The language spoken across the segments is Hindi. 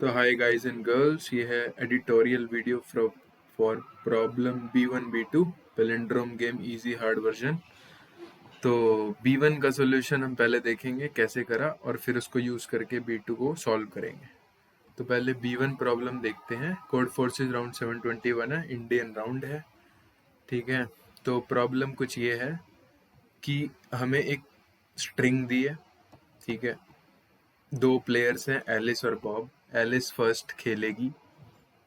तो हाय गाइस एंड गर्ल्स, ये है editorial video for problem B1 B2 palindrome game easy hard version. तो B1 का सॉल्यूशन हम पहले देखेंगे कैसे करा और फिर उसको यूज करके B2 को सॉल्व करेंगे। तो पहले B1 प्रॉब्लम देखते हैं। कोड फोर्सेस राउंड 721 है, इंडियन राउंड है। ठीक है, तो प्रॉब्लम कुछ ये है कि हमें एक स्ट्रिंग दी है। ठीक है, दो प्लेयर्स हैं एलिस और बॉब। एलिस फर्स्ट खेलेगी।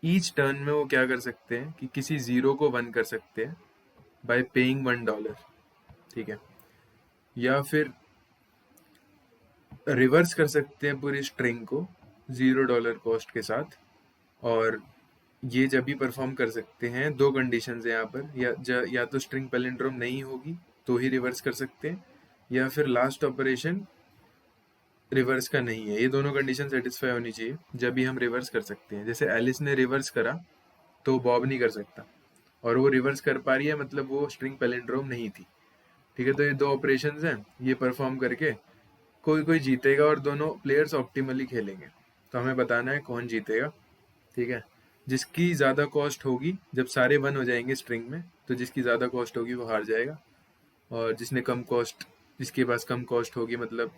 ईच टर्न में वो क्या कर सकते हैं कि किसी जीरो को वन कर सकते हैं बाय पेइंग $1। ठीक है, या फिर रिवर्स कर सकते हैं पूरी स्ट्रिंग को $0 कॉस्ट के साथ। और ये जब भी परफॉर्म कर सकते हैं, दो कंडीशंस है यहाँ पर, या तो स्ट्रिंग पैलिंड्रोम नहीं होगी तो ही रिवर्स कर सकते हैं, या फिर लास्ट ऑपरेशन रिवर्स का नहीं है। ये दोनों कंडीशन सेटिस्फाई होनी चाहिए जब भी हम रिवर्स कर सकते हैं। जैसे एलिस ने रिवर्स करा तो बॉब नहीं कर सकता, और वो रिवर्स कर पा रही है मतलब वो स्ट्रिंग पैलिंड्रोम नहीं थी। ठीक है, तो ये दो ऑपरेशंस हैं, ये परफॉर्म करके कोई कोई जीतेगा और दोनों प्लेयर्स ऑप्टिमली खेलेंगे। तो हमें बताना है कौन जीतेगा। ठीक है, जिसकी ज़्यादा कॉस्ट होगी, जब सारे वन हो जाएंगे स्ट्रिंग में तो जिसकी ज़्यादा कॉस्ट होगी वो हार जाएगा, और जिसने कम कॉस्ट, जिसके पास कम कॉस्ट होगी मतलब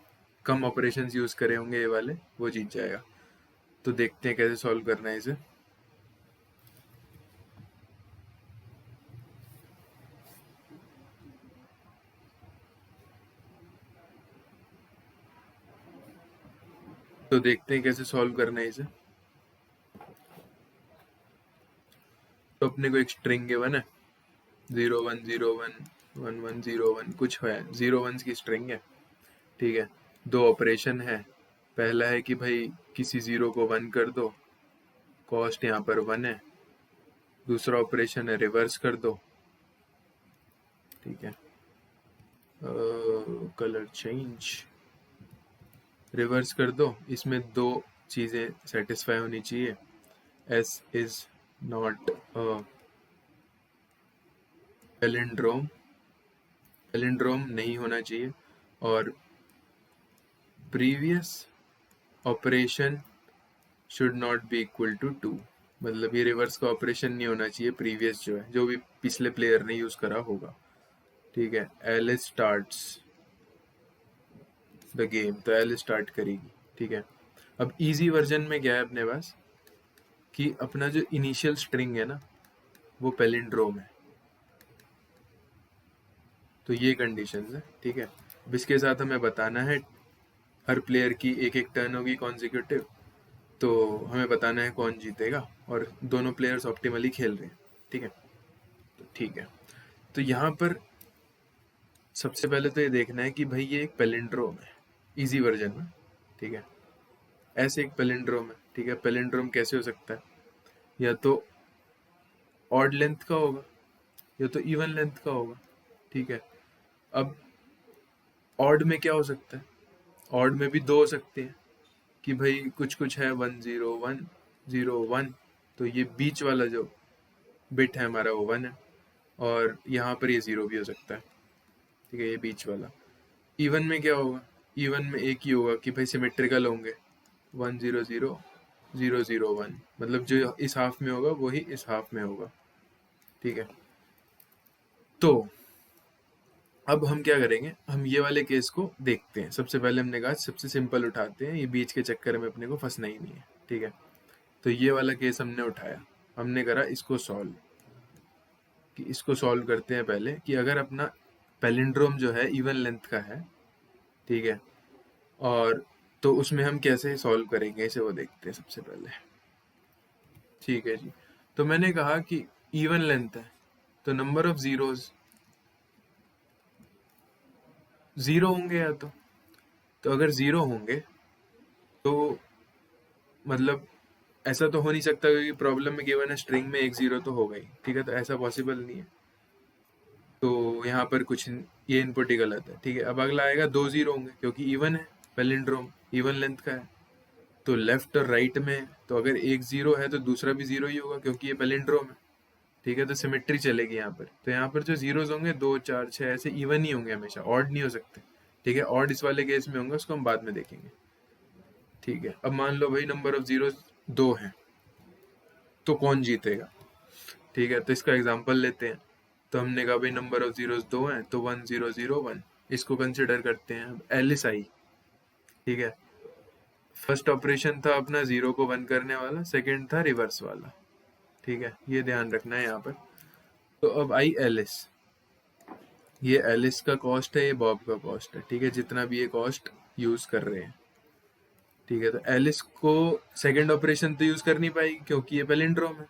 कम ऑपरेशंस यूज़ करे होंगे ये वाले, वो जीत जाएगा। तो देखते हैं कैसे सॉल्व करना है इसे। तो देखते हैं कैसे सॉल्व करना है इसे। तो अपने को एक स्ट्रिंग गिवन है 0 1 0 1 1 1 0 1, कुछ है 0 1s की स्ट्रिंग है। ठीक है, दो ऑपरेशन है। पहला है कि भाई किसी जीरो को वन कर दो, कॉस्ट यहाँ पर 1 है। दूसरा ऑपरेशन है रिवर्स कर दो। ठीक है, कलर चेंज, रिवर्स कर दो। इसमें दो चीज़ें सेटिस्फाई होनी चाहिए। S is not palindrome, palindrome नहीं होना चाहिए, और previous operation should not be equal to 2। मतलब ये रिवर्स का ऑपरेशन नहीं होना चाहिए, प्रीवियस जो है, जो भी पिछले प्लेयर ने यूज करा होगा। ठीक है, एलिस स्टार्ट्स द गेम, तो एलिस स्टार्ट करेगी। ठीक है, अब इजी वर्जन में क्या है अपने पास कि अपना जो इनिशियल स्ट्रिंग है ना वो पैलिंड्रोम है। तो ये कंडीशन है। ठीक है, अब इसके साथ हमें बताना है हर प्लेयर की एक एक टर्न होगी कॉन्जिक्यूटिव, तो हमें बताना है कौन जीतेगा, और दोनों प्लेयर्स ऑप्टिमली खेल रहे हैं। ठीक है, तो ठीक है, तो यहाँ पर सबसे पहले तो ये देखना है कि भाई ये एक पैलिंड्रोम है इजी वर्जन में। ठीक है, ऐसे एक पैलिंड्रोम है। ठीक है, पैलिंड्रोम कैसे हो सकता है, या तो ऑड लेंथ का होगा या तो इवन लेंथ का होगा। ठीक है, अब ऑड में क्या हो सकता है, ऑड में भी दो हो सकते हैं कि भाई कुछ कुछ है 1 0 1 0 1, तो ये बीच वाला जो बिट है हमारा वो 1 है, और यहाँ पर ये 0 भी हो सकता है। ठीक है, ये बीच वाला। इवन में क्या होगा, इवन में एक ही होगा कि भाई सिमेट्रिकल होंगे 1 0 0 0 0 1, मतलब जो इस हाफ में होगा वही इस हाफ में होगा। ठीक है, तो अब हम क्या करेंगे, हम ये वाले केस को देखते हैं। सबसे पहले हमने कहा सबसे सिंपल उठाते हैं, ये बीच के चक्कर में अपने को फंसना ही नहीं है। ठीक है, तो ये वाला केस हमने उठाया, हमने करा इसको सॉल्व, कि इसको सॉल्व करते हैं पहले कि अगर अपना पैलिंड्रोम जो है इवन लेंथ का है। ठीक है, और तो उसमें हम कैसे सॉल्व करेंगे इसे वो देखते हैं सबसे पहले। ठीक है जी, तो मैंने कहा कि इवन लेंथ है तो नंबर ऑफ जीरोज 0 होंगे, या तो अगर 0 होंगे तो मतलब ऐसा तो हो नहीं सकता, क्योंकि प्रॉब्लम में गिवन है स्ट्रिंग में एक 0 तो होगा ही। ठीक है, तो ऐसा पॉसिबल नहीं है, तो यहाँ पर कुछ ये इनपुट ही गलत है। ठीक है, अब अगला आएगा 2 0 होंगे क्योंकि इवन है, पैलिंड्रोम इवन लेंथ का है। तो लेफ्ट और राइट में तो अगर एक 0 है तो दूसरा भी 0 ही होगा क्योंकि ये पैलिंड्रोम है। ठीक है, तो सिमेट्री चलेगी यहाँ पर। तो यहाँ पर जो जीरोज होंगे 2 4 6 ऐसे इवन ही होंगे हमेशा, ऑड नहीं हो सकते। ठीक है, ऑड इस वाले केस में होंगे, उसको हम बाद में देखेंगे। ठीक है, अब मान लो भाई नंबर ऑफ जीरोज 2 हैं, तो कौन जीतेगा? ठीक है, तो इसका एग्जांपल लेते हैं। तो हमने कहा भाई नंबर ऑफ जीरोस 2 हैं, तो 1 0 0 1, इसको कंसिडर करते हैं। अब एलिस आई, ठीक है, फर्स्ट ऑपरेशन था अपना 0 को 1 करने वाला, सेकंड था रिवर्स वाला, ठीक है, ये ध्यान रखना है यहाँ पर। तो अब आई एलिस, ये एलिस का कॉस्ट है, ये बॉब का कॉस्ट है, ठीक है, जितना भी ये कॉस्ट यूज कर रहे हैं, ठीक है। तो एलिस को सेकंड ऑपरेशन तो यूज कर नहीं पाएगी क्योंकि ये पैलिंड्रोम है,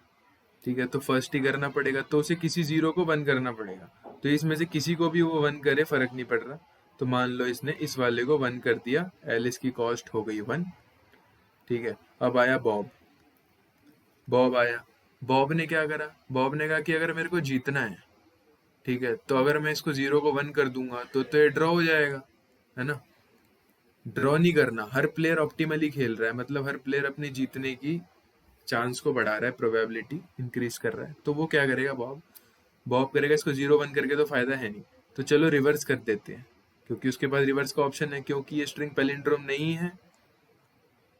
ठीक है, तो फर्स्ट ही करना पड़ेगा, तो उसे किसी जीरो को 1 करना पड़ेगा। तो इसमें से किसी को भी वो 1 करे, फर्क नहीं पड़ रहा। तो मान लो इसने इस वाले को 1 कर दिया, एलिस की कॉस्ट हो गई 1, ठीक है। अब आया बॉब, बॉब आया, बॉब ने क्या करा? बॉब ने कहा कि अगर मेरे को जीतना है, ठीक है, तो अगर मैं इसको 0 को 1 कर दूंगा तो ये ड्रॉ हो जाएगा, है ना। ड्रॉ नहीं करना, हर प्लेयर ऑप्टिमली खेल रहा है, मतलब हर प्लेयर अपनी जीतने की चांस को बढ़ा रहा है, प्रोबेबिलिटी इंक्रीज कर रहा है। तो वो क्या करेगा बॉब? बॉब करेगा इसको 0 1 करके तो फायदा है नहीं, तो चलो रिवर्स कर देते हैं, क्योंकि उसके पास रिवर्स का ऑप्शन है, क्योंकि ये स्ट्रिंग पैलिंड्रोम नहीं है,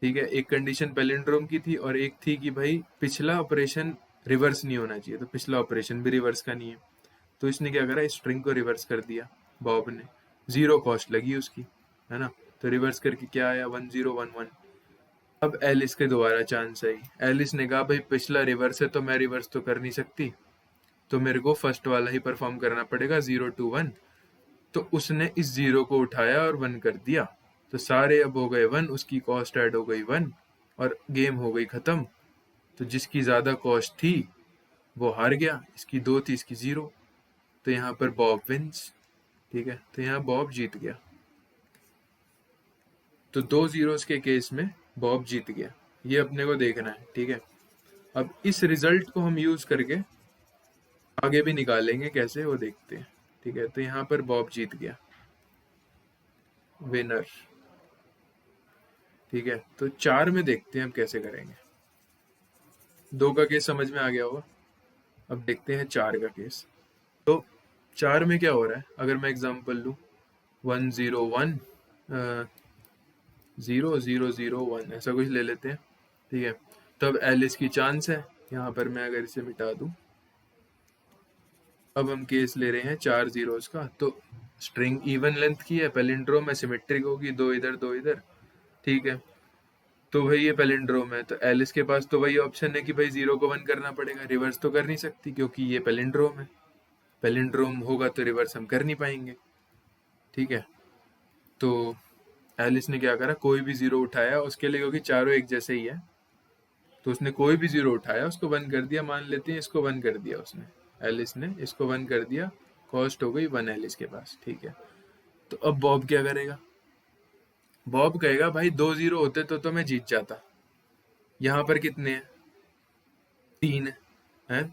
ठीक है। एक कंडीशन पैलिंड्रोम की थी और एक थी कि भाई पिछला ऑपरेशन रिवर्स नहीं होना चाहिए, तो पिछला ऑपरेशन भी रिवर्स का नहीं है। तो इसने क्या करा, स्ट्रिंग को रिवर्स कर दिया बॉब ने, 0 कॉस्ट लगी उसकी, है ना। तो रिवर्स करके क्या आया, 1 0 1 1। अब एलिस के दोबारा चांस आई, एलिस ने कहा भाई पिछला रिवर्स है तो मैं रिवर्स तो कर नहीं सकती, तो मेरे को फर्स्ट वाला ही परफॉर्म करना पड़ेगा, 0 2 1। तो उसने इस 0 को उठाया और 1 कर दिया, तो सारे अब हो गए 1, उसकी कॉस्ट ऐड हो गई 1 और गेम हो गई खत्म। तो जिसकी ज्यादा कॉस्ट थी वो हार गया, इसकी 2 थी, इसकी 0। तो यहाँ पर बॉब विंस, ठीक है, तो यहाँ बॉब जीत गया। तो 2 जीरोस के केस में बॉब जीत गया, ये अपने को देखना है, ठीक है। अब इस रिजल्ट को हम यूज करके आगे भी निकालेंगे, कैसे वो देखते हैं, ठीक है। तो यहाँ पर बॉब जीत गया, विनर, ठीक है। तो 4 में देखते हैं अब कैसे करेंगे। 2 का केस समझ में आ गया होगा, अब देखते हैं 4 का केस। तो 4 में क्या हो रहा है, अगर मैं एग्जांपल लूँ 1 0 1 0 0 0 1 ऐसा कुछ ले लेते हैं, ठीक है। तब एलिस की चांस है, यहाँ पर मैं अगर इसे मिटा दूं, अब हम केस ले रहे हैं 4 जीरोस का। तो स्ट्रिंग इवन लेंथ की है, पैलिंड्रोम में सिमेट्रिक होगी, 2 इधर 2 इधर, ठीक है। तो भाई ये पैलिंड्रोम है, तो एलिस के पास तो वही ऑप्शन है कि भाई 0 को 1 करना पड़ेगा, रिवर्स तो कर नहीं सकती क्योंकि ये पैलिंड्रोम है। पैलिंड्रोम होगा तो रिवर्स हम कर नहीं पाएंगे, ठीक है। तो एलिस ने क्या करा, कोई भी 0 उठाया उसके लिए, क्योंकि चारों एक जैसे ही है, तो उसने कोई भी 0 उठाया उसको 1 कर दिया। मान लेते हैं इसको 1 कर दिया उसने, एलिस ने इसको 1 कर दिया, कॉस्ट हो गई 1 एलिस के पास, ठीक है। तो अब बॉब क्या करेगा? बॉब कहेगा भाई 2 0 होते तो मैं जीत जाता, यहाँ पर कितने हैं, 3 है,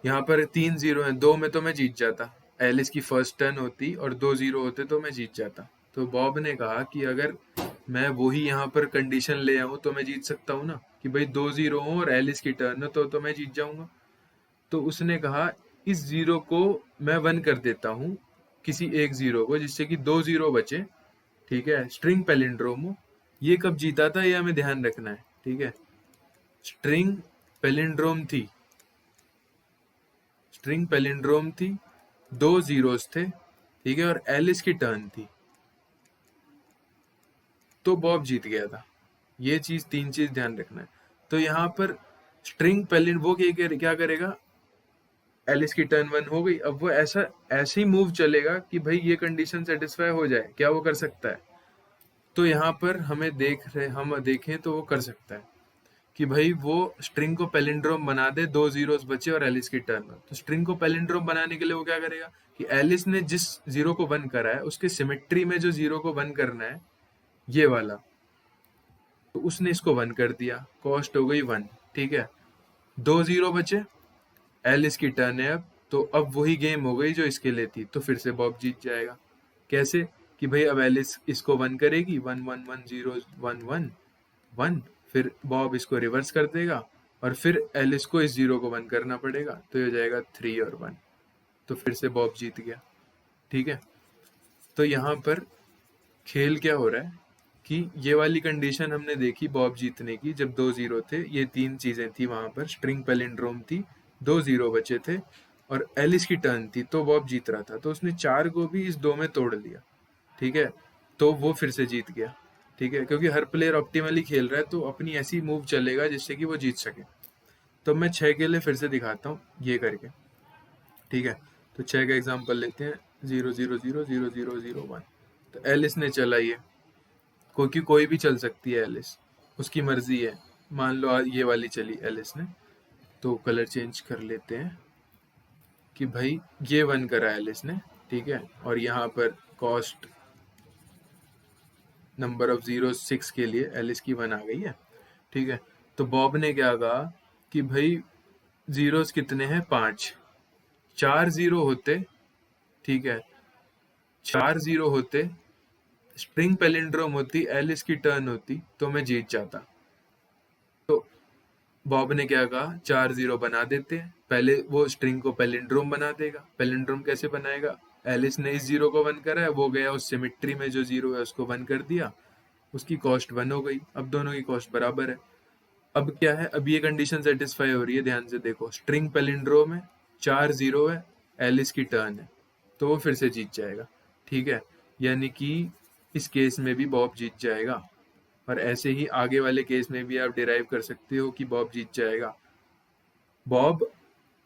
यहाँ पर 3 0 हैं, 2 में तो मैं जीत जाता, एलिस की फर्स्ट टर्न होती और 2 0 होते तो मैं जीत जाता। तो बॉब ने कहा कि अगर मैं वही यहाँ पर कंडीशन ले आऊं तो मैं जीत सकता हूँ ना, कि भाई 2 0 हो और एलिस की टर्न हो तो मैं जीत जाऊंगा। तो उसने कहा इस 0 को मैं 1 कर देता हूँ, किसी एक 0 को, जिससे कि 2 0 बचे, ठीक है। स्ट्रिंग पैलिंड्रोम हो, ये कब जीता था ये हमें ध्यान रखना है, ठीक है। स्ट्रिंग पैलिंड्रोम थी, स्ट्रिंग पैलिंड्रोम थी, 2 जीरोस थे, ठीक है, और एलिस की टर्न थी, तो बॉब जीत गया था। ये चीज, 3 चीज ध्यान रखना है। तो यहाँ पर स्ट्रिंग पैलिंड वो क्या करेगा, एलिस की टर्न 1 हो गई, अब वो ऐसे ही मूव चलेगा कि भाई ये कंडीशन सेटिस्फाई हो जाए, क्या वो कर सकता है? तो यहाँ पर हम देखें तो वो कर सकता है कि भाई वो स्ट्रिंग को पैलिंड्रोम बना दे, 2 जीरोस बचे और एलिस की टर्न हो। तो स्ट्रिंग को पैलिंड्रोम बनाने के लिए वो क्या करेगा कि एलिस ने जिस 0 को 1 करा है उसके सिमेट्री में जो 0 को 1 करना है, ये वाला, तो उसने इसको 1 कर दिया, कॉस्ट हो गई 1, ठीक है। 2 0 बचे, एलिस की टर्न है अब, तो अब वही गेम हो गई जो इसके लिए थी, तो फिर से बॉब जीत जाएगा। कैसे? कि भाई अब एलिस इसको 1 करेगी, 1 1 1 0 1 1 1, फिर बॉब इसको रिवर्स कर देगा और फिर एलिस को इस 0 को 1 करना पड़ेगा, तो ये हो जाएगा 3 और 1, तो फिर से बॉब जीत गया, ठीक है। तो यहाँ पर खेल क्या हो रहा है, कि ये वाली कंडीशन हमने देखी बॉब जीतने की, जब 2-0 थे, ये 3 चीजें थी वहां पर, स्ट्रिंग पैलिंड्रोम थी, 2-0 बचे थे और एलिस की टर्न थी, तो बॉब जीत रहा था, तो उसने 4 को भी इस 2 में तोड़ लिया, ठीक है, तो वो फिर से जीत गया, ठीक है, क्योंकि हर प्लेयर ऑप्टिमली खेल रहा है तो अपनी ऐसी मूव चलेगा जिससे कि वो जीत सके। तो मैं 6 के लिए फिर से दिखाता हूँ ये करके, ठीक है। तो 6 का एग्जांपल लेते हैं, 0-0-0-0-0-0-1। तो एलिस ने चला ये, क्योंकि कोई भी चल सकती है एलिस, उसकी मर्जी है। मान लो ये वाली चली एलिस ने, तो कलर चेंज कर लेते हैं कि भाई ये 1 करा एलिस ने, ठीक है, और यहाँ पर कॉस्ट नंबर ऑफ जीरो 6 के लिए एलिस की 1 आ गई है, ठीक है। तो बॉब ने क्या कहा कि भाई जीरोस कितने हैं, 5, 4 जीरो होते, ठीक है, 4 जीरो होते, स्ट्रिंग पैलिंड्रोम होती, एलिस की टर्न होती, तो मैं जीत जाता। तो बॉब ने क्या कहा, 4-0 बना देते हैं, पहले वो स्ट्रिंग को पैलिंड्रोम बना देगा। पैलिंड्रोम कैसे बनाएगा, एलिस ने इस 0 को 1 करा है, वो गया उस सिमेट्री में जो 0 है उसको 1 कर दिया, उसकी कॉस्ट 1 हो गई, अब दोनों की कॉस्ट बराबर है। अब क्या है, अब ये कंडीशन सेटिस्फाई हो रही है, ध्यान से देखो, स्ट्रिंग पैलिंड्रोम है, 4-0 है, एलिस की टर्न है, तो वो फिर से जीत जाएगा, ठीक है। यानी कि इस केस में भी बॉब जीत जाएगा, और ऐसे ही आगे वाले केस में भी आप डिराइव कर सकते हो कि बॉब जीत जाएगा। बॉब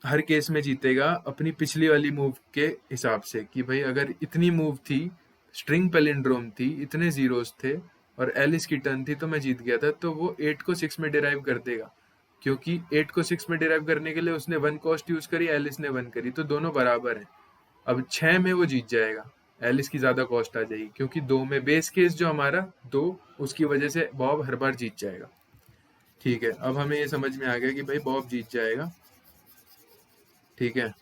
हर केस में जीतेगा अपनी पिछली वाली मूव के हिसाब से, कि भाई अगर इतनी मूव थी, स्ट्रिंग पैलिंड्रोम थी, इतने जीरोस थे और एलिस की टर्न थी, तो मैं जीत गया था, तो वो 8 को 6 में डिराइव कर देगा, क्योंकि 8 को 6 में डिराइव करने के लिए उसने 1 कॉस्ट यूज करी, एलिस ने 1 करी, तो दोनों बराबर हैं। अब 6 में वो जीत जाएगा, एलिस की ज्यादा कॉस्ट आ जाएगी, क्योंकि 2 में बेस केस जो हमारा 2, उसकी वजह से बॉब हर बार जीत जाएगा, ठीक है। अब हमें ये समझ में आ गया कि भाई बॉब जीत जाएगा, ठीक है।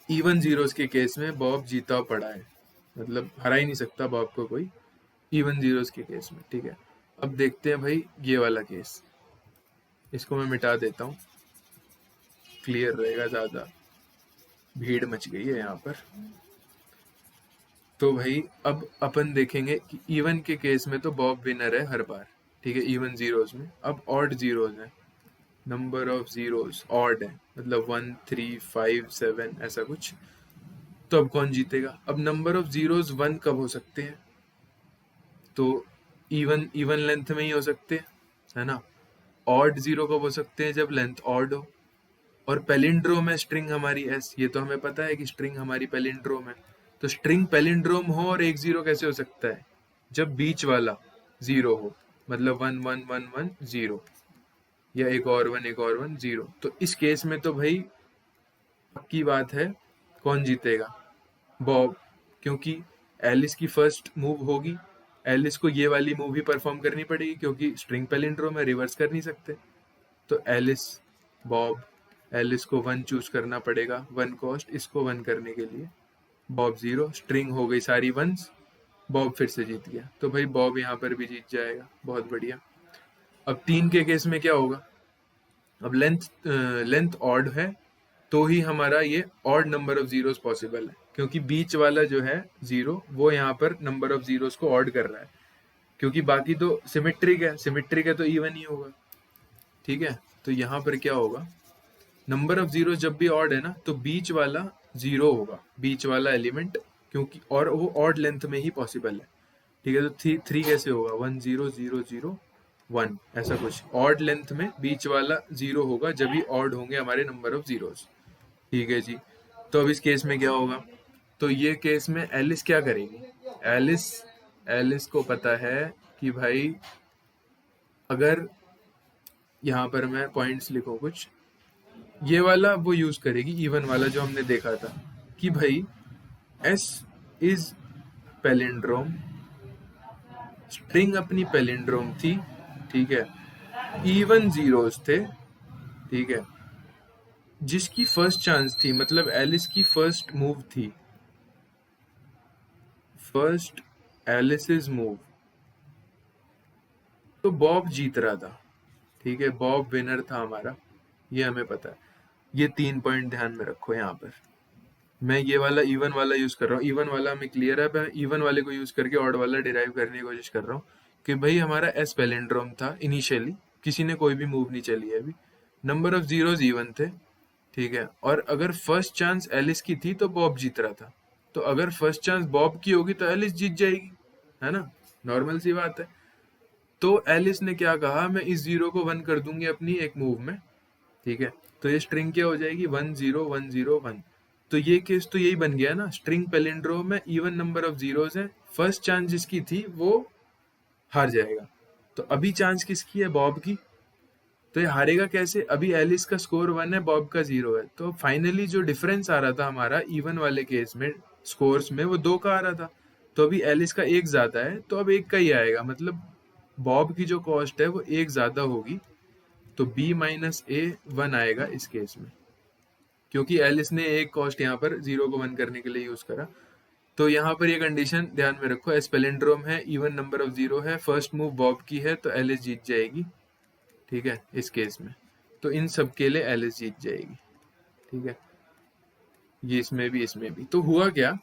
इवन जीरोस के केस में बॉब जीता पड़ा है, मतलब हरा ही नहीं सकता बॉब को कोई, इवन जीरोस के केस में, ठीक है। अब देखते हैं भाई ये वाला केस, इसको मैं मिटा देता हूँ, क्लियर रहेगा, ज्यादा भीड़ मच गई है यहाँ पर। तो भाई अब अपन देखेंगे कि इवन के केस में तो बॉब विनर है हर बार, ठीक है, इवन जीरोस में। अब ऑड जीरोस है, नंबर ऑफ जीरोस ऑड है, मतलब 1, 3, 5, 7 ऐसा कुछ, तो अब कौन जीतेगा। अब नंबर ऑफ जीरोस 1 कब हो सकते हैं, तो इवन इवन लेंथ में ही हो सकते हैं, है ना। ऑड 0 कब हो सकते हैं, जब लेंथ ऑड हो, और पैलिंड्रोम है स्ट्रिंग हमारी एस, ये तो हमें पता है कि स्ट्रिंग हमारी पैलिंड्रोम है, तो स्ट्रिंग पैलिंड्रोम हो और एक 0 कैसे हो सकता है, जब बीच वाला 0 हो, मतलब 1 1 1 1 0, या एक और 1 एक और 1 0। तो इस केस में तो भाई पक्की बात है, कौन जीतेगा, बॉब, क्योंकि एलिस की फर्स्ट मूव होगी, एलिस को ये वाली मूव ही परफॉर्म करनी पड़ेगी, क्योंकि स्ट्रिंग पैलिंड्रोम है, रिवर्स कर नहीं सकते, तो एलिस, बॉब, एलिस को 1 चूज करना पड़ेगा, 1 कॉस्ट इसको 1 करने के लिए, बॉब 0, स्ट्रिंग हो गई सारी 1s, बॉब फिर से जीत गया, तो भाई बॉब यहाँ पर भी जीत जाएगा, बहुत बढ़िया। अब 3 के केस में क्या होगा, अब लेंथ ऑड है, तो ही हमारा ये odd number of zeros possible है, क्योंकि बीच वाला जो है 0 वो यहाँ पर नंबर ऑफ जीरोस को ऑड कर रहा है, क्योंकि बाकी तो सिमेट्रिक है, सिमेट्रिक है तो इवन ही होगा, ठीक है। तो यहाँ पर क्या होगा, नंबर ऑफ जीरो जब भी ऑड है ना, तो बीच वाला 0 होगा, बीच वाला एलिमेंट, क्योंकि और वो ऑड लेंथ में ही पॉसिबल है, ठीक है। तो 3 कैसे होगा, 1 0 0 0 1, ऐसा कुछ ऑड लेंथ में बीच वाला 0 होगा, जब भी ऑड होंगे हमारे नंबर ऑफ जीरोस, ठीक है जी। तो अब इस केस में क्या होगा, तो ये केस में एलिस क्या करेगी, एलिस एलिस को पता है कि भाई अगर यहाँ पर मैं पॉइंट्स लिखूं कुछ, ये वाला वो यूज करेगी, इवन वाला जो हमने देखा था, कि भाई एस इज पैलिंड्रोम, स्ट्रिंग अपनी पैलिंड्रोम थी, ठीक है, इवन जीरोस थे, ठीक है, जिसकी फर्स्ट चांस थी, मतलब एलिस की फर्स्ट मूव थी, फर्स्ट एलिस मूव, तो बॉब जीत रहा था, ठीक है, बॉब विनर था हमारा, ये हमें पता है। ये 3 पॉइंट ध्यान में रखो यहाँ पर। मैं ये वाला इवन वाला यूज कर रहा हूँ, इवन वाला हमें क्लियर है, मैं इवन वाले को यूज करके ऑड वाला डिराइव करने की कोशिश कर रहा हूँ कि भाई हमारा एस पैलिंड्रोम था इनिशियली, किसी ने कोई भी मूव नहीं चली है अभी, नंबर ऑफ जीरोज इवन थे, ठीक है, और अगर फर्स्ट चांस एलिस की थी तो बॉब जीत रहा था, तो अगर फर्स्ट चांस बॉब की होगी तो एलिस जीत जाएगी, है ना, नॉर्मल सी बात है। तो एलिस ने क्या कहा, मैं इस जीरो को वन कर दूंगी अपनी एक मूव में, ठीक है, तो ये स्ट्रिंग क्या हो जाएगी, 1 0 1 0 1। तो ये केस तो यही बन गया ना, स्ट्रिंग पैलिंड्रोम में इवन नंबर ऑफ जीरोस है, फर्स्ट चांस जिसकी थी वो हार जाएगा। तो अभी चांस किसकी है, बॉब की, तो ये हारेगा कैसे, अभी एलिस का स्कोर 1 है, बॉब का 0 है, तो फाइनली जो डिफरेंस आ रहा था हमारा इवन वाले केस में स्कोर्स में, वो 2 का आ रहा था, तो अभी एलिस का 1 ज्यादा है, तो अब 1 का ही आएगा, मतलब बॉब की जो कॉस्ट है वो 1 ज्यादा होगी, तो b माइनस ए 1 आएगा इस केस में, क्योंकि एलिस ने एक कॉस्ट यहाँ पर 0 को 1 करने के लिए यूज करा। तो यहाँ पर ये कंडीशन ध्यान में रखो, एस पेलिंड्रोम है, इवन नंबर ऑफ 0 है, फर्स्ट मूव बॉब की है, तो एलिस जीत जाएगी, ठीक है, इस केस में, तो इन सब के लिए एलिस जीत जाएगी, ठीक है, ये इसमें भी। तो हुआ क्या,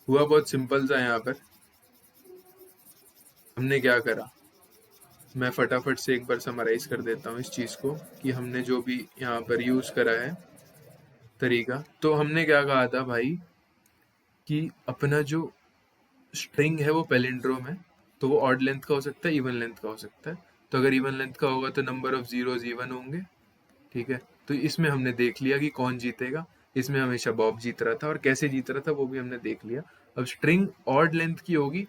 हुआ बहुत सिंपल सा, यहाँ पर हमने क्या करा, मैं फटाफट से एक बार समराइज कर देता हूँ इस चीज को, कि हमने जो भी यहाँ पर यूज करा है तरीका, तो हमने क्या कहा था भाई, कि अपना जो स्ट्रिंग है वो पैलिंड्रोम है, तो वो ऑड लेंथ का हो सकता है, इवन लेंथ का हो सकता है, तो अगर इवन लेंथ का होगा तो नंबर ऑफ जीरोज इवन होंगे, ठीक है, तो इसमें हमने देख लिया कि कौन जीतेगा, इसमें हमेशा बॉब जीत रहा था, और कैसे जीत रहा था वो भी हमने देख लिया। अब स्ट्रिंग ऑड लेंथ की होगी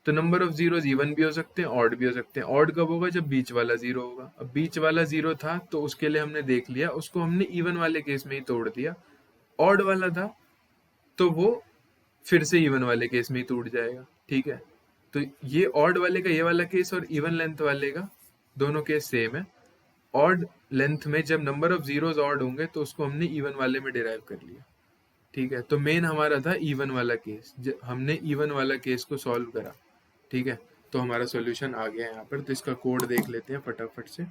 तो नंबर ऑफ जीरोज इवन भी हो सकते हैं, ऑड भी हो सकते हैं, ऑड कब होगा, जब बीच वाला जीरो होगा, अब बीच वाला जीरो था तो उसके लिए हमने देख लिया, उसको हमने इवन वाले केस में ही तोड़ दिया, ऑड वाला था तो वो फिर से इवन वाले केस में ही टूट जाएगा, ठीक है, तो ये ऑड वाले का ये वाला केस और इवन लेंथ वाले का दोनों केस सेम है। ऑड लेंथ में जब नंबर ऑफ जीरोज ऑड होंगे तो उसको हमने इवन वाले में डिराइव कर लिया, ठीक है, तो मेन हमारा था इवन वाला केस, हमने इवन वाला केस को सॉल्व करा, ठीक है, तो हमारा सॉल्यूशन आ गया यहाँ पर। तो इसका कोड देख लेते हैं फटाफट से,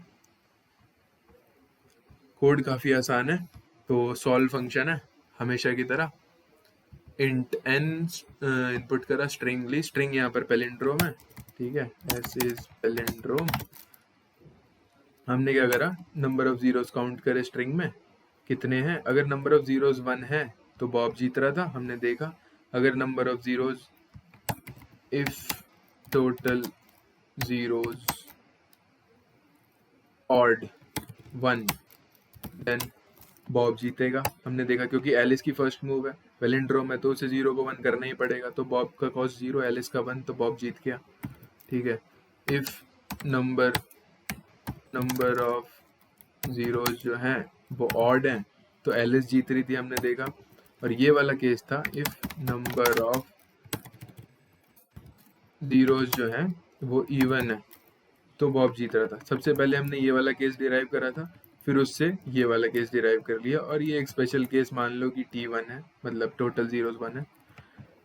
कोड काफी आसान है। तो सॉल्व फंक्शन है हमेशा की तरह, इंट एन इनपुट करा, स्ट्रिंग ली, स्ट्रिंग यहाँ पर पैलिंड्रोम है, ठीक है, एस इज पैलिंड्रोम, हमने क्या करा, नंबर ऑफ जीरोस काउंट करे स्ट्रिंग में कितने हैं, अगर नंबर ऑफ जीरोस 1 है तो बॉब जीत रहा था, हमने देखा, अगर number of zeros, if total zeros odd 1 then Bob जीतेगा, हमने देखा, क्योंकि एलिस की फर्स्ट मूव है, पैलिंड्रोम है, तो उसे 0 को 1 करना ही पड़ेगा, तो बॉब का कॉस्ट 0, एलिस का 1, तो बॉब जीत गया, ठीक है। इफ नंबर ऑफ जीरोस जो हैं वो ऑड हैं तो एलिस जीत रही थी, हमने देखा, और ये वाला केस था, इफ नंबर ऑफ जीरोस जो हैं वो इवन है तो बॉब जीत रहा था। सबसे पहले हमने ये वाला केस डिराइव करा था, फिर उससे ये वाला केस डिराइव कर लिया, और ये एक स्पेशल केस मान लो कि T1 है, मतलब टोटल जीरोस 1 है,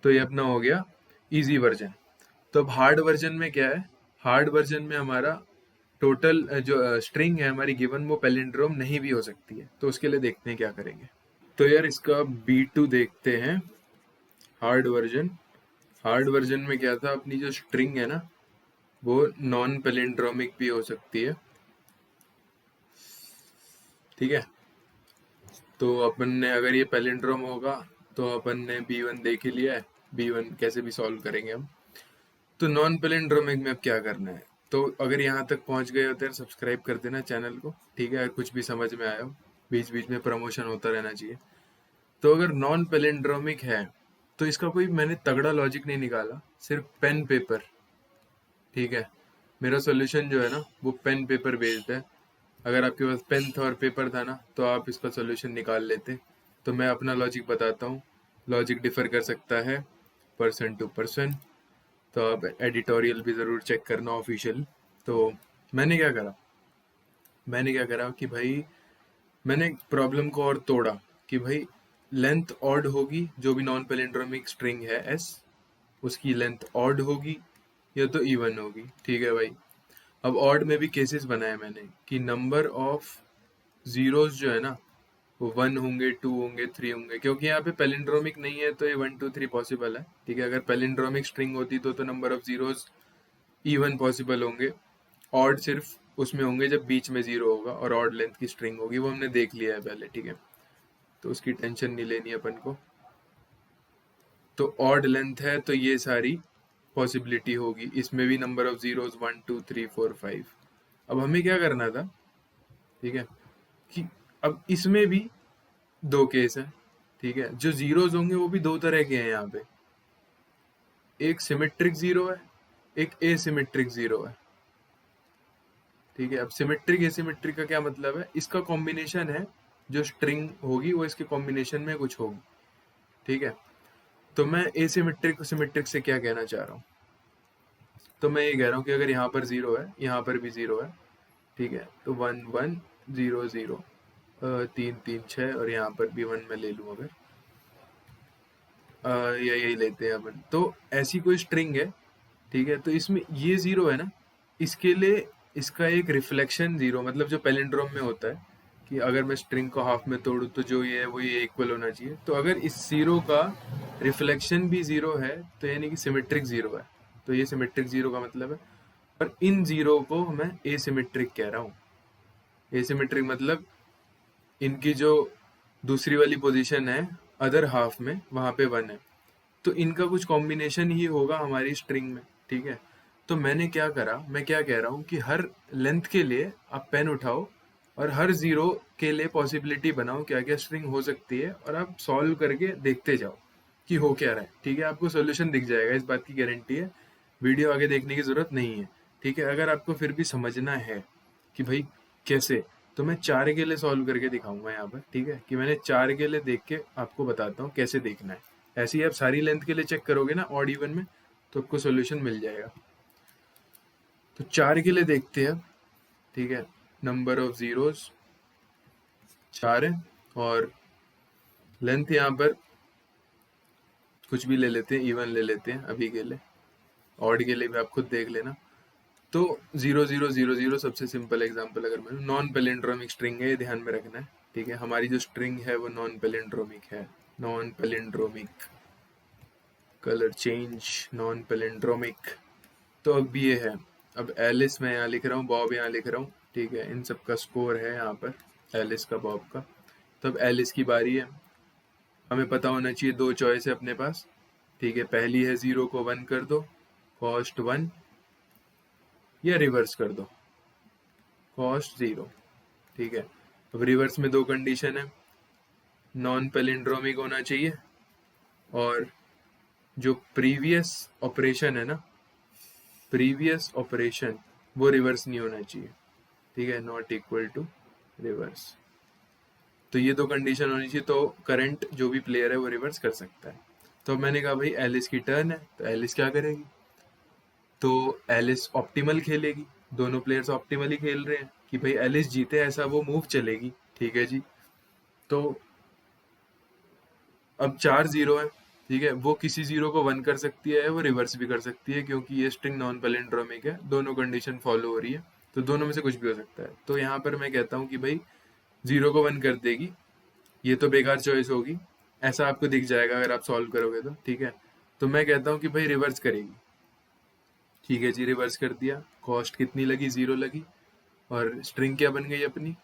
तो ये अपना हो गया इजी वर्जन। तो अब हार्ड वर्जन में क्या है, हार्ड वर्जन में हमारा टोटल जो स्ट्रिंग है हमारी गिवन वो पैलिंड्रोम नहीं भी हो सकती है, तो उसके लिए देखते हैं क्या करेंगे। तो यार इसका B2 देखते हैं, हार्ड वर्जन। हार्ड वर्जन में क्या था, अपनी जो स्ट्रिंग है ना वो नॉन पैलिंड्रोमिक भी हो सकती है, ठीक है, तो अपन ने अगर ये पैलिंड्रोम होगा तो अपन ने B1 देख ही लिया है, B1 कैसे भी सॉल्व करेंगे हम। तो नॉन पैलिंड्रोमिक में अब क्या करना है, तो अगर यहाँ तक पहुंच गए हो तो यार सब्सक्राइब कर देना चैनल को, ठीक है, अगर कुछ भी समझ में आया हो, बीच बीच में प्रमोशन होता रहना चाहिए। तो अगर नॉन पैलिंड्रोमिक है तो इसका कोई मैंने तगड़ा लॉजिक नहीं निकाला, सिर्फ पेन पेपर, ठीक है, मेरा सोल्यूशन जो है ना वो पेन पेपर बेस्ड है, अगर आपके पास पेन था और पेपर था ना तो आप इसका सोल्यूशन निकाल लेते। तो मैं अपना लॉजिक बताता हूँ, लॉजिक डिफर कर सकता है पर्सन टू पर्सन, तो आप एडिटोरियल भी ज़रूर चेक करना ऑफिशियल। तो मैंने क्या करा, मैंने क्या करा कि भाई मैंने प्रॉब्लम को और तोड़ा, कि भाई लेंथ ऑड होगी, जो भी नॉन पैलिंड्रोमिक स्ट्रिंग है एस, उसकी लेंथ ऑड होगी या तो इवन होगी, ठीक है भाई। अब ऑड में भी केसेस बनाए मैंने कि नंबर ऑफ जीरोस जो है ना वो 1 होंगे, 2 होंगे, 3 होंगे, क्योंकि यहाँ पे पैलिंड्रोमिक नहीं है तो ये 1 2 3 पॉसिबल है। ठीक है, अगर पैलिंड्रोमिक स्ट्रिंग होती तो number of zeros even possible होंगे। ऑड सिर्फ उसमें होंगे जब बीच में जीरो होगा और ऑड लेंथ की स्ट्रिंग होगी, वो हमने देख लिया है पहले। ठीक है, तो उसकी टेंशन नहीं लेनी अपन को। तो ऑड लेंथ है तो ये सारी पॉसिबिलिटी होगी, इसमें भी नंबर ऑफ जीरोस 1 2 3 4 5। अब हमें क्या करना था, ठीक है, कि अब इसमें भी दो केस है। ठीक है, जो जीरोस होंगे वो भी दो तरह के हैं यहाँ पे, एक सिमेट्रिक जीरो है, एक एसिमेट्रिक जीरो है। ठीक है, अब सिमेट्रिक एसिमेट्रिक का क्या मतलब है, इसका कॉम्बिनेशन है, जो स्ट्रिंग होगी वो इसके कॉम्बिनेशन में कुछ होगी। ठीक है, तो मैं एसिमेट्रिक सिमेट्रिक से क्या कहना चाह रहा हूँ, तो मैं ये कह रहा हूँ कि अगर यहाँ पर जीरो है, यहाँ पर भी जीरो है, ठीक है, तो 1 1 0 0 3 3 6, और यहाँ पर भी 1 मैं ले लूँ अगर, यही लेते हैं अपन, तो ऐसी कोई स्ट्रिंग है। ठीक है, तो इसमें ये जीरो है ना, इसके लिए इसका एक रिफ्लेक्शन जीरो, मतलब जो पैलिंड्रोम में होता है कि अगर मैं स्ट्रिंग को हाफ में तोड़ू तो जो ये है वो ये इक्वल होना चाहिए, तो अगर इस जीरो का रिफ्लेक्शन भी जीरो है तो यानी कि सिमेट्रिक जीरो है। तो ये सिमेट्रिक जीरो का मतलब है, और इन जीरो को मैं एसिमेट्रिक कह रहा हूँ। एसिमेट्रिक मतलब इनकी जो दूसरी वाली पोजीशन है अदर हाफ में, वहां पे 1 है, तो इनका कुछ कॉम्बिनेशन ही होगा हमारी स्ट्रिंग में। ठीक है, तो मैंने क्या करा, मैं क्या कह रहा हूँ कि हर लेंथ के लिए आप पेन उठाओ और हर जीरो के लिए पॉसिबिलिटी बनाओ क्या क्या स्ट्रिंग हो सकती है, और आप सॉल्व करके देखते जाओ कि हो क्या रहा है। ठीक है, आपको सोल्यूशन दिख जाएगा, इस बात की गारंटी है। वीडियो आगे देखने की जरूरत नहीं है। ठीक है, अगर आपको फिर भी समझना है कि भाई कैसे, तो मैं 4 के लिए सॉल्व करके दिखाऊंगा यहाँ पर। ठीक है, कि मैंने 4 के लिए देख के आपको बताता हूँ कैसे देखना है। ऐसे ही आप सारी लेंथ के लिए चेक करोगे ना ऑड इवन में, तो आपको सोल्यूशन मिल जाएगा। तो 4 के लिए देखते हैं। ठीक है, नंबर ऑफ जीरोस 4 है, और लेंथ यहाँ पर कुछ भी ले लेते हैं, इवन ले लेते हैं अभी के लिए, ऑड के लिए भी आप खुद देख लेना। तो 0 0 0 0 सबसे सिंपल एग्जांपल अगर मैं, नॉन पैलिंड्रोमिक स्ट्रिंग है, ये ध्यान में रखना है। ठीक है, हमारी जो स्ट्रिंग है वो नॉन पैलिंड्रोमिक है, non palindromic, colour change, non palindromic. तो अब ये है, अब एलिस मैं यहाँ लिख रहा हूँ, बॉब यहाँ लिख रहा हूँ। ठीक है, इन सब का स्कोर है यहाँ पर, एलिस का, बॉब का। तो अब एलिस की बारी है, हमें पता होना चाहिए दो चॉइस है अपने पास। ठीक है, पहली है 0 को 1 कर दो, कॉस्ट 1, या रिवर्स कर दो, कॉस्ट 0। ठीक है, अब रिवर्स में दो कंडीशन है, नॉन पैलिंड्रोमिक होना चाहिए, और जो प्रीवियस ऑपरेशन है ना, प्रीवियस ऑपरेशन वो रिवर्स नहीं होना चाहिए। ठीक है, नॉट इक्वल टू रिवर्स। तो ये दो कंडीशन होनी चाहिए, तो करंट जो भी प्लेयर है वो रिवर्स कर सकता है। तो मैंने कहा भाई एलिस की टर्न है, तो एलिस क्या करेगी, तो एलिस ऑप्टिमल खेलेगी। दोनों प्लेयर्स ऑप्टिमली खेल रहे हैं कि भाई एलिस जीते ऐसा वो मूव चलेगी। ठीक है जी, तो अब 4 जीरो है। ठीक है, वो किसी जीरो को 1 कर सकती है, वो रिवर्स भी कर सकती है, क्योंकि ये स्ट्रिंग नॉन पैलिंड्रोमिक है, दोनों कंडीशन फॉलो हो रही है, तो दोनों में से कुछ भी हो सकता है। तो यहाँ पर मैं कहता हूँ कि भाई 0 को 1 कर देगी, ये तो बेकार चॉइस होगी, ऐसा आपको दिख जाएगा अगर आप सॉल्व करोगे तो। ठीक है, तो मैं कहता हूँ कि भाई रिवर्स करेगी। ठीक है जी, रिवर्स कर दिया, कॉस्ट कितनी लगी, 0 लगी, और स्ट्रिंग क्या बन गई अपनी,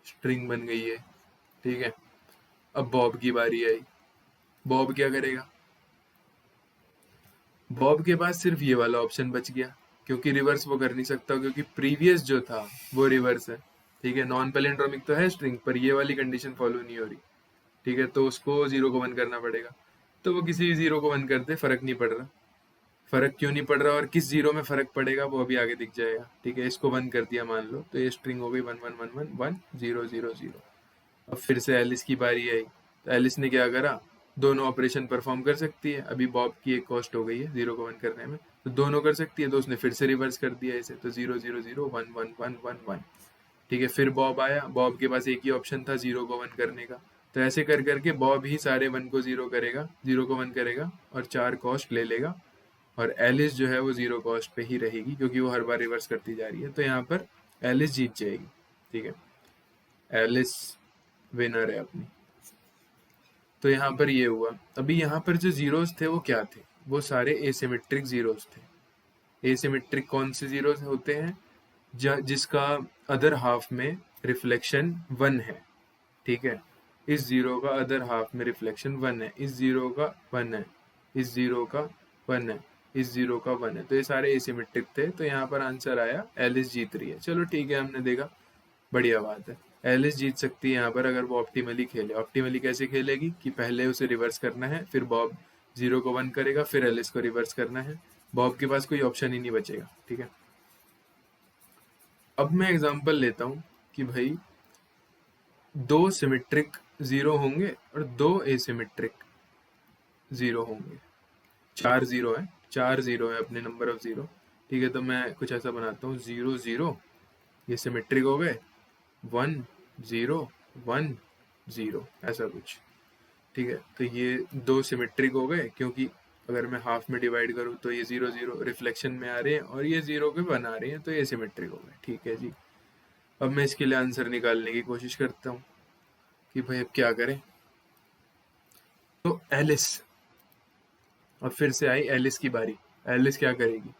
स्ट्रिंग बन गई है। ठीक है, अब बॉब की बारी आई, बॉब क्या करेगा, बॉब के पास सिर्फ ये वाला ऑप्शन बच गया, क्योंकि रिवर्स वो कर नहीं सकता, क्योंकि प्रीवियस जो था वो रिवर्स है। ठीक है, नॉन पैलिंड्रोमिक तो है स्ट्रिंग, पर ये वाली कंडीशन फॉलो नहीं हो रही। ठीक है, तो उसको 0 को 1 करना पड़ेगा, तो वो किसी भी 0 को 1 कर दे, फर्क नहीं पड़ रहा। फर्क क्यों नहीं पड़ रहा और किस जीरो में फर्क पड़ेगा वो अभी आगे दिख जाएगा। ठीक है, इसको 1 कर दिया मान लो, तो ये स्ट्रिंग हो गई 1 1 1 1 1 0 0 0। अब फिर से एलिस की बारी आई, तो एलिस ने क्या करा, दोनों ऑपरेशन परफॉर्म कर सकती है। अभी बॉब की एक कॉस्ट हो गई है 0 को 1 करने में, तो दोनों कर सकती है, तो उसने फिर से रिवर्स कर दिया इसे, तो 0 0 0 1 1 1 1 1। ठीक है, फिर बॉब आया, बॉब के पास एक ही ऑप्शन था 0 को 1 करने का, तो ऐसे कर करके बॉब ही सारे 1 को 0 करेगा, 0 को 1 करेगा और 4 कॉस्ट ले लेगा, और एलिस जो है वो 0 कॉस्ट पे ही रहेगी, क्योंकि वो हर बार रिवर्स करती जा रही है, तो यहाँ पर एलिस जीत जाएगी। ठीक है, एलिस विनर है अपनी। तो यहाँ पर ये हुआ। अभी यहाँ पर जो जीरोस थे वो क्या थे, वो सारे एसिमेट्रिक जीरोस थे। एसिमेट्रिक कौन से जीरोस होते हैं, जिसका अदर हाफ में रिफ्लेक्शन 1 है, ठीक है। इस जीरो का अदर हाफ में रिफ्लेक्शन 1 है, इस जीरो का 1 है, इस जीरो का 1 है, इस जीरो का 1 है। तो ये सारे एसिमेट्रिक थे, तो यहाँ पर आंसर आया एलिस जीत रही है। चलो ठीक है, हमने देखा, बढ़िया बात है। एलिस जीत सकती है यहाँ पर अगर वो ऑप्टिमली खेले। ऑप्टिमली कैसे खेलेगी कि पहले उसे रिवर्स करना है, फिर बॉब जीरो को 1 करेगा, फिर एलिस को रिवर्स करना है। बॉब के पास कोई ऑप्शन ही नहीं बचेगा, ठीक है। अब मैं एग्जांपल लेता हूँ कि भाई 2 सिमेट्रिक जीरो होंगे और 2 एसिमेट्रिक जीरो होंगे। 4 जीरो है, 4 जीरो है अपने नंबर ऑफ जीरो, ठीक है। तो मैं कुछ ऐसा बनाता हूँ, 0 0, ये सिमेट्रिक हो गए, 1 0 1 0, ऐसा कुछ, ठीक है। तो ये 2 सिमेट्रिक हो गए, क्योंकि अगर मैं हाफ में डिवाइड करूँ तो ये 0 0 रिफ्लेक्शन में आ रहे हैं और ये 0 के बना रहे हैं, तो ये सिमेट्रिक हो गए, ठीक है जी। अब मैं इसके लिए आंसर निकालने की कोशिश करता हूँ कि भाई अब क्या करें। तो एलिस, अब फिर से आई एलिस की बारी। एलिस क्या करेगी,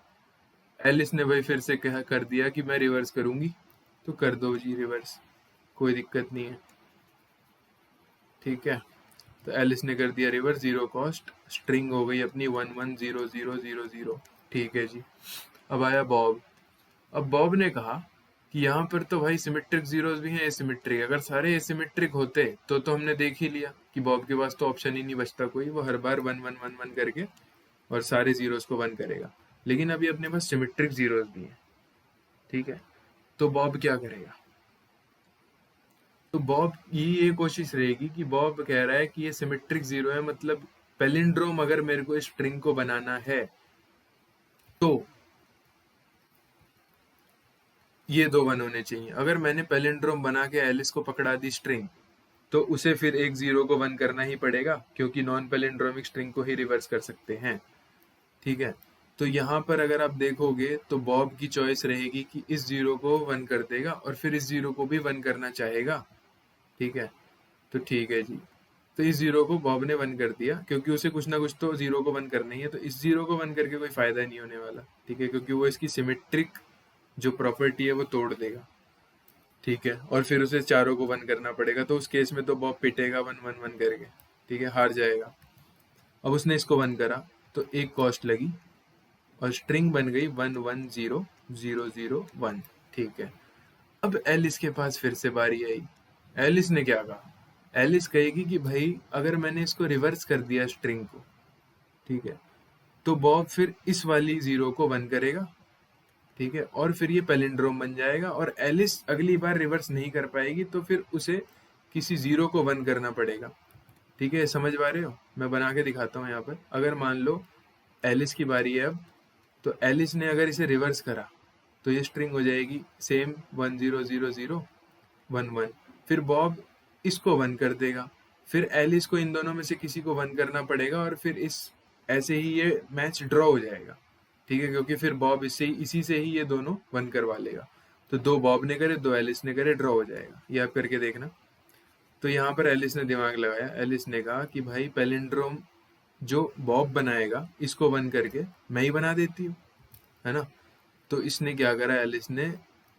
एलिस ने भाई फिर से कहा कर दिया कि मैं रिवर्स करूंगी, तो कर दो जी रिवर्स, कोई दिक्कत नहीं है, ठीक है। तो एलिस ने कर दिया रिवर्स, जीरो कॉस्ट, स्ट्रिंग हो गई अपनी 1 1 0 0 0 0, ठीक है जी। अब आया बॉब। अब बॉब ने कहा कि यहाँ पर तो भाई सिमेट्रिक जीरोस भी हैं, एसिमेट्रिक, अगर सारे एसिमेट्रिक होते तो हमने देख ही लिया कि बॉब के पास तो ऑप्शन ही नहीं बचता कोई, वो हर बार 1 1 1 1 करके और सारे जीरोस को 1 करेगा। लेकिन अभी अपने पास सिमेट्रिक जीरोस भी हैं, ठीक है। तो बॉब क्या करेगा, तो बॉब की ये कोशिश रहेगी कि बॉब कह रहा है कि ये सिमेट्रिक जीरो है, मतलब पैलिंड्रोम अगर मेरे को स्ट्रिंग को बनाना है तो ये 2 1 होने चाहिए। अगर मैंने पैलिंड्रोम बना के एलिस को पकड़ा दी स्ट्रिंग, तो उसे फिर एक जीरो को 1 करना ही पड़ेगा, क्योंकि नॉन पैलिंड्रोमिक स्ट्रिंग को ही रिवर्स कर सकते हैं, ठीक है। तो यहाँ पर अगर आप देखोगे तो बॉब की चॉइस रहेगी कि इस जीरो को 1 कर देगा और फिर इस जीरो को भी 1 करना चाहेगा, ठीक है। तो ठीक है जी, तो इस जीरो को बॉब ने 1 कर दिया, क्योंकि उसे कुछ ना कुछ तो जीरो को 1 करना ही है। तो इस जीरो को 1 करके कोई फायदा नहीं होने वाला, ठीक है, क्योंकि वो इसकी सिमेट्रिक जो प्रॉपर्टी है वो तोड़ देगा, ठीक है। और फिर उसे चारों को 1 करना पड़ेगा, तो उस केस में तो बॉब पिटेगा 1 1 1 करके, ठीक है, हार जाएगा। अब उसने इसको 1 करा, तो एक कॉस्ट लगी और स्ट्रिंग बन गई 1 1 0 0 0 1, ठीक है। अब एलिस के पास फिर से बारी आई। एलिस ने क्या कहा, एलिस कहेगी कि भाई अगर मैंने इसको रिवर्स कर दिया स्ट्रिंग को, ठीक है, तो बॉब फिर इस वाली जीरो को 1 करेगा, ठीक है, और फिर ये पैलिंड्रोम बन जाएगा और एलिस अगली बार रिवर्स नहीं कर पाएगी, तो फिर उसे किसी जीरो को 1 करना पड़ेगा, ठीक है। समझ पा रहे हो, मैं बना के दिखाता हूँ यहाँ पर। अगर मान लो एलिस की बारी है अब, तो एलिस ने अगर इसे रिवर्स करा तो ये स्ट्रिंग हो जाएगी सेम 1 0 0 0 1 1, फिर बॉब इसको 1 कर देगा, फिर एलिस को इन दोनों में से किसी को 1 करना पड़ेगा और फिर इस ऐसे ही ये मैच ड्रॉ हो जाएगा, ठीक है, क्योंकि फिर बॉब इसी से ही ये दोनों 1 करवा लेगा। तो 2 बॉब ने करे, 2 एलिस ने करे, ड्रॉ हो जाएगा। ये आप करके देखना। तो यहाँ पर एलिस ने दिमाग लगाया, एलिस ने कहा कि भाई पैलिंड्रोम जो बॉब बनाएगा इसको 1 करके मैं ही बना देती हूँ, है ना। तो इसने क्या करा, एलिस ने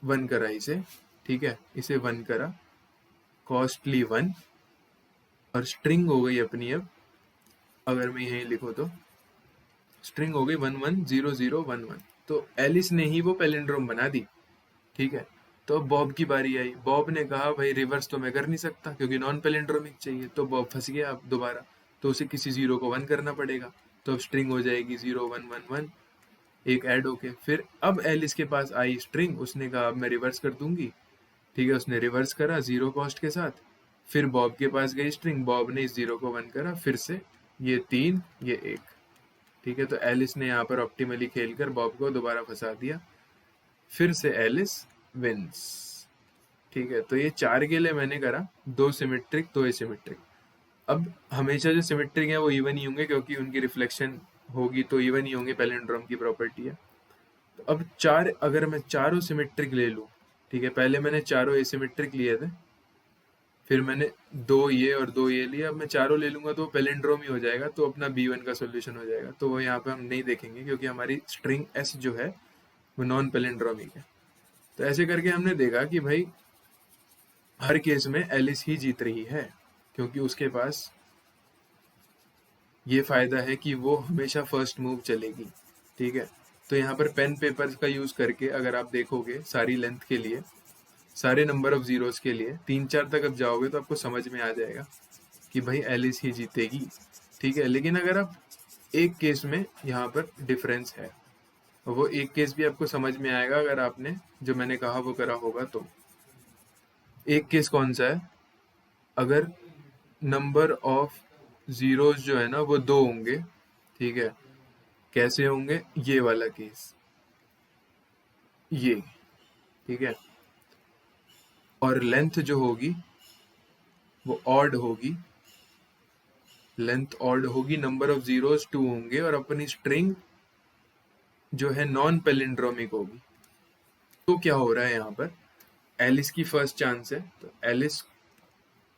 1 करा इसे, ठीक है, इसे 1 करा, कॉस्टली 1, और स्ट्रिंग हो गई अपनी अब, अगर मैं यही लिखूँ तो स्ट्रिंग हो गई 1 1 0 0 1 1। तो एलिस ने ही वो पैलिंड्रोम बना दी, ठीक है। तो अब बॉब की बारी आई। बॉब ने कहा भाई रिवर्स तो मैं कर नहीं सकता क्योंकि नॉन पैलिंड्रोमिक चाहिए, तो बॉब फंस गया अब दोबारा, तो उसे किसी जीरो को 1 करना पड़ेगा। तो अब स्ट्रिंग हो जाएगी 0 1 1 1, एक ऐड होके। फिर अब एलिस के पास आई स्ट्रिंग, उसने कहा अब मैं रिवर्स कर दूंगी, ठीक है, उसने रिवर्स करा जीरो कॉस्ट के साथ। फिर बॉब के पास गई स्ट्रिंग, बॉब ने इस जीरो को 1 करा, फिर से ये 3 ये 1, ठीक है। तो एलिस ने यहाँ पर ऑप्टिमली खेलकर बॉब को दोबारा फंसा दिया, फिर से एलिस विंस, ठीक है। तो ये 4 के लिए मैंने करा, 2 सिमेट्रिक 2 एसिमेट्रिक। अब हमेशा जो सिमेट्रिक है वो इवन ही होंगे, क्योंकि उनकी रिफ्लेक्शन होगी तो इवन ही होंगे, पैलिंड्रोम की प्रॉपर्टी है। तो अब 4 अगर मैं चारों सिमेट्रिक ले लूँ, ठीक है, पहले मैंने चारों एसिमेट्रिक लिए थे, फिर मैंने 2 ये और 2 ये लिया, अब मैं चारों ले लूंगा तो पैलिंड्रोम ही हो जाएगा, तो अपना B1 का सोल्यूशन हो जाएगा। तो वो यहाँ पे हम नहीं देखेंगे क्योंकि हमारी स्ट्रिंग S जो है वो नॉन पैलिंड्रोमिक है। तो ऐसे करके हमने देखा कि भाई हर केस में एलिस ही जीत रही है, क्योंकि उसके पास ये फायदा है कि वो हमेशा फर्स्ट मूव चलेगी। ठीक है, तो यहाँ पर पेन पेपर का यूज करके अगर आप देखोगे सारी लेंथ के लिए, सारे नंबर ऑफ जीरोस के लिए 3-4 तक अब जाओगे तो आपको समझ में आ जाएगा कि भाई एलिस ही जीतेगी। ठीक है, लेकिन अगर आप एक केस में यहाँ पर डिफरेंस है, और वो एक केस भी आपको समझ में आएगा अगर आपने जो मैंने कहा वो करा होगा। तो एक केस कौन सा है, अगर नंबर ऑफ जीरोस जो है ना वो 2 होंगे। ठीक है, कैसे होंगे, ये वाला केस, ये, ठीक है, और लेंथ जो होगी वो ऑड होगी, लेंथ ऑड होगी, नंबर ऑफ जीरोस 2 होंगे, और अपनी स्ट्रिंग जो है नॉन पैलिंड्रोमिक होगी। तो क्या हो रहा है यहाँ पर, एलिस की फर्स्ट चांस है, तो एलिस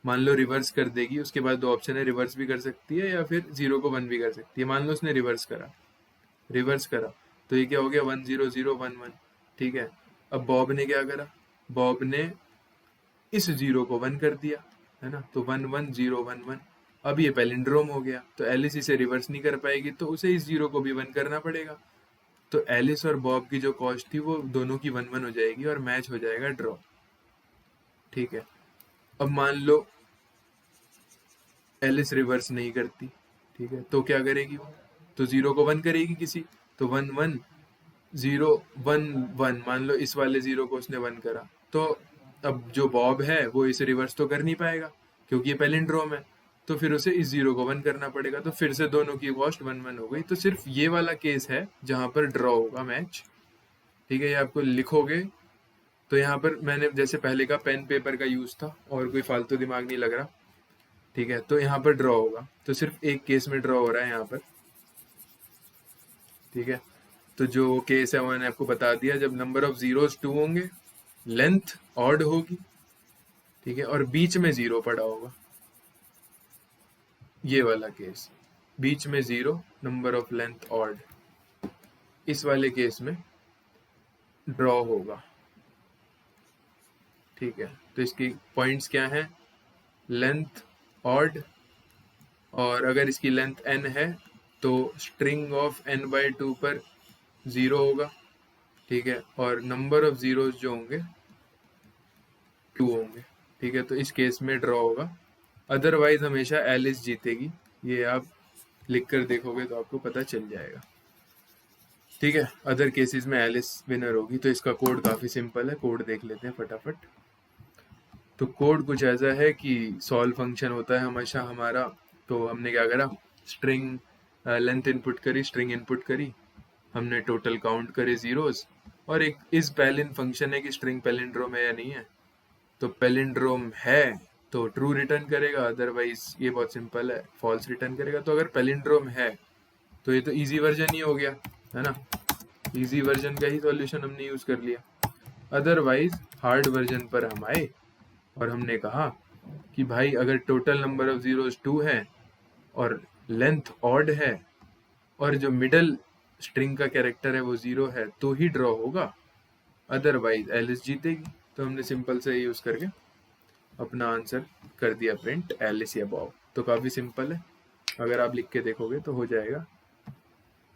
मान लो रिवर्स कर देगी। उसके बाद 2 ऑप्शन है, रिवर्स भी कर सकती है या फिर 0 को 1 भी कर सकती है। मान लो उसने रिवर्स करा तो ये क्या हो गया, 1 0 0 1 1। ठीक है, अब बॉब ने क्या करा, बॉब ने इस 0 को 1 कर दिया, है ना, तो 1 1 0 1 1। अब ये पैलिंड्रोम हो गया, तो एलिस इसे रिवर्स नहीं कर पाएगी, तो उसे इस 0 को भी 1 करना पड़ेगा। तो एलिस और बॉब की जो कॉस्ट थी वो दोनों की 1 1 हो जाएगी और मैच हो जाएगा, ड्रॉ। ठीक है, अब मान लो एलिस रिवर्स नहीं करती। ठीक है, तो क्या करेगी वो, तो 0 को 1 करेगी किसी, तो 1 1 0 1 1, मान लो इस वाले 0 को उसने 1 करा, तो अब जो बॉब है वो इसे रिवर्स तो कर नहीं पाएगा क्योंकि ये पैलिंड्रोम है, तो फिर उसे इस 0 को 1 करना पड़ेगा, तो फिर से दोनों की कॉस्ट 1 1 हो गई। तो सिर्फ ये वाला केस है जहां पर ड्रॉ होगा मैच। ठीक है, ये आपको लिखोगे तो यहाँ पर मैंने जैसे पहले का पेन पेपर का यूज था और कोई फालतू दिमाग नहीं लग रहा। ठीक है, तो यहाँ पर ड्रॉ होगा, तो सिर्फ एक केस में ड्रॉ हो रहा है यहाँ पर। ठीक है, तो जो केस है वो मैंने आपको बता दिया, जब नंबर ऑफ जीरोस 2 होंगे, लेंथ ऑड होगी, ठीक है, और बीच में 0 पड़ा होगा, ये वाला केस, बीच में 0, नंबर ऑफ लेंथ ऑड, इस वाले केस में ड्रॉ होगा। ठीक है, तो इसकी पॉइंट्स क्या हैं, लेंथ ऑड, और अगर इसकी लेंथ n है तो स्ट्रिंग ऑफ n/2 पर 0 होगा। ठीक है, और नंबर ऑफ जीरोस जो होंगे 2 होंगे। ठीक है, तो इस केस में ड्रॉ होगा, अदरवाइज हमेशा एलिस जीतेगी। ये आप लिख कर देखोगे तो आपको पता चल जाएगा। ठीक है, अदर केसेस में एलिस विनर होगी। तो इसका कोड काफ़ी सिंपल है, कोड देख लेते हैं फटाफट। तो कोड कुछ ऐसा है कि सॉल्व फंक्शन होता है हमेशा हमारा। तो हमने क्या करा, स्ट्रिंग लेंथ इनपुट करी, स्ट्रिंग इनपुट करी, हमने टोटल काउंट करे जीरोस, और एक इस पैलिन फंक्शन है कि स्ट्रिंग पैलिंड्रोम है या नहीं है। तो पैलिंड्रोम है तो ट्रू रिटर्न करेगा, अदरवाइज ये बहुत सिंपल है, फॉल्स रिटर्न करेगा। तो अगर पैलिंड्रोम है तो ये तो इजी वर्जन ही हो गया, है ना, इजी वर्जन का ही सॉल्यूशन हमने यूज कर लिया। अदरवाइज हार्ड वर्जन पर हम आए और हमने कहा कि भाई अगर टोटल नंबर ऑफ जीरोस 2 है और लेंथ ऑड है और जो मिडल स्ट्रिंग का कैरेक्टर है वो 0 है तो ही ड्रॉ होगा, अदरवाइज एलिस जीतेगी। तो हमने सिंपल से यूज करके अपना आंसर कर दिया प्रिंट, एलिस या बॉब। तो काफ़ी सिंपल है, अगर आप लिख के देखोगे तो हो जाएगा।